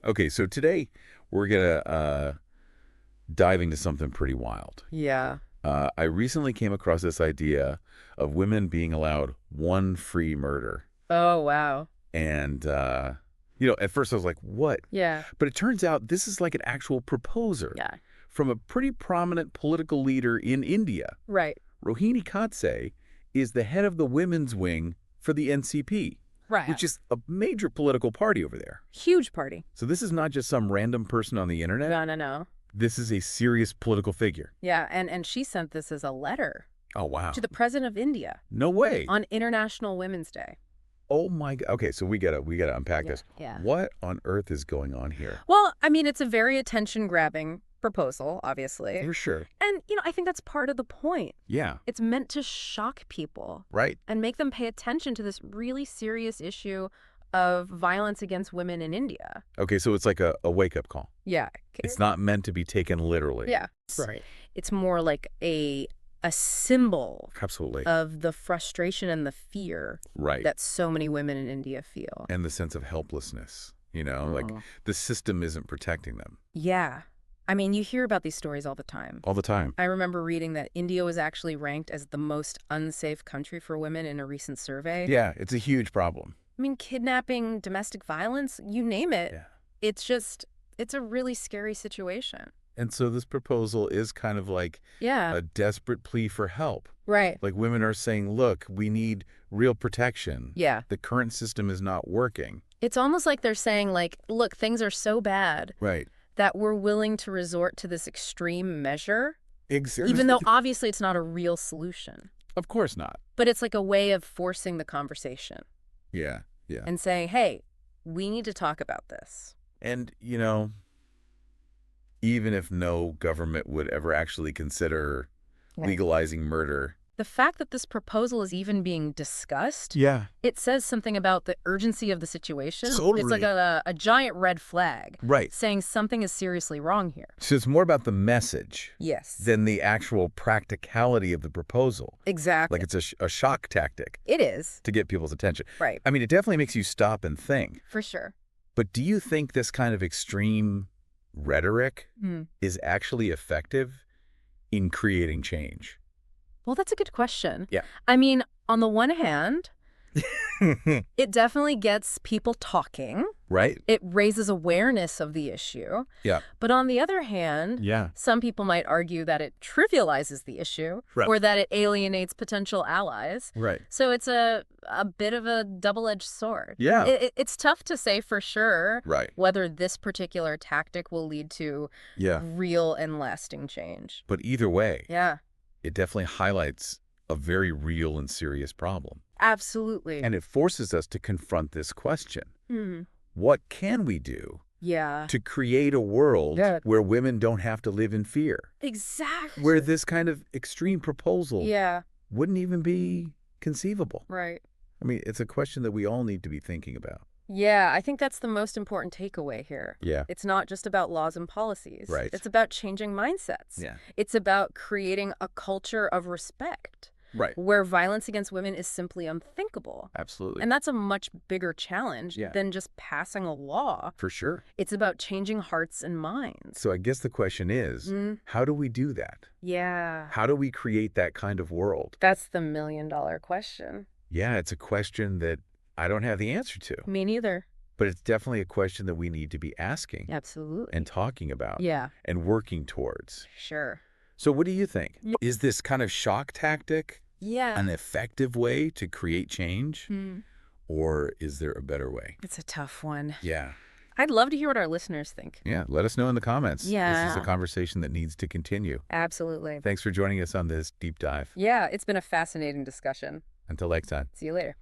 Okay, so today we're going to dive into something pretty wild. Yeah. I recently came across this idea of women being allowed one free murder. Oh, wow. And, at first I was like, what? Yeah. But it turns out this is like an actual proposer Yeah. from a pretty prominent political leader in India. Right. Rohini Khadse is the head of the women's wing for the NCP, Right. which is a major political party over there. Huge party. So this is not just some random person on the internet. No. This is a serious political figure. Yeah, and she sent this as a letter Oh, wow. to the president of India No way. on International Women's Day. Oh, my God. Okay, so we gotta unpack this. Yeah. What on earth is going on here? Well, I mean, it's a very attention-grabbing proposal, obviously. For sure. And, I think that's part of the point. Yeah. It's meant to shock people Right. and make them pay attention to this really serious issue of violence against women in India. Okay, so it's like a wake-up call. Yeah. It's not meant to be taken literally. Yeah. Right. It's more like a symbol Absolutely. of the frustration and the fear Right. that so many women in India feel. And the sense of helplessness, like the system isn't protecting them. Yeah. I mean, you hear about these stories all the time. All the time. I remember reading that India was actually ranked as the most unsafe country for women in a recent survey. Yeah, it's a huge problem. I mean, kidnapping, domestic violence, you name it. Yeah. It's a really scary situation. And so this proposal is kind of like Yeah. a desperate plea for help. Right. Like women are saying, look, we need real protection. Yeah. The current system is not working. It's almost like they're saying, like, look, things are so bad Right. that we're willing to resort to this extreme measure, Exactly. even though obviously it's not a real solution. Of course not. But it's like a way of forcing the conversation Yeah. Yeah. and saying, hey, we need to talk about this. And, even if no government would ever actually consider legalizing murder. The fact that this proposal is even being discussed, Yeah. it says something about the urgency of the situation. Totally. It's like a giant red flag Right. saying something is seriously wrong here. So it's more about the message Yes. than the actual practicality of the proposal. Exactly. Like it's a shock tactic It is. to get people's attention. Right. I mean, it definitely makes you stop and think. For sure. But do you think this kind of extreme rhetoric Hmm. is actually effective in creating change? Well, that's a good question. Yeah. I mean, on the one hand, it definitely gets people talking. Right? It raises awareness of the issue. Yeah. But on the other hand, Yeah. some people might argue that it trivializes the issue Right. or that it alienates potential allies. Right. So it's a bit of a double-edged sword. Yeah. It's tough to say for sure Right. whether this particular tactic will lead to Yeah. real and lasting change. But either way, Yeah, it definitely highlights a very real and serious problem. absolutely. And it forces us to confront this question. Hmm. What can we do Yeah, to create a world Yeah. where women don't have to live in fear? exactly. Where this kind of extreme proposal Yeah, wouldn't even be conceivable. right. I mean, it's a question that we all need to be thinking about. Yeah, I think that's the most important takeaway here. Yeah. It's not just about laws and policies. Right. It's about changing mindsets. Yeah. It's about creating a culture of respect Right. where violence against women is simply unthinkable. Absolutely. And that's a much bigger challenge Yeah. than just passing a law. For sure. It's about changing hearts and minds. So I guess the question is, how do we do that? Yeah. How do we create that kind of world? That's the million-dollar question. Yeah, it's a question that I don't have the answer to, Me neither. but it's definitely a question that we need to be asking Absolutely. and talking about Yeah, and working towards. sure. So what do you think? Is this kind of shock tactic Yeah. an effective way to create change? Hmm. Or is there a better way? It's a tough one. Yeah. I'd love to hear what our listeners think. Yeah. Let us know in the comments. This is Yeah. a conversation that needs to continue. Absolutely. Thanks for joining us on this deep dive. Yeah, it's been a fascinating discussion. Until next time. See you later.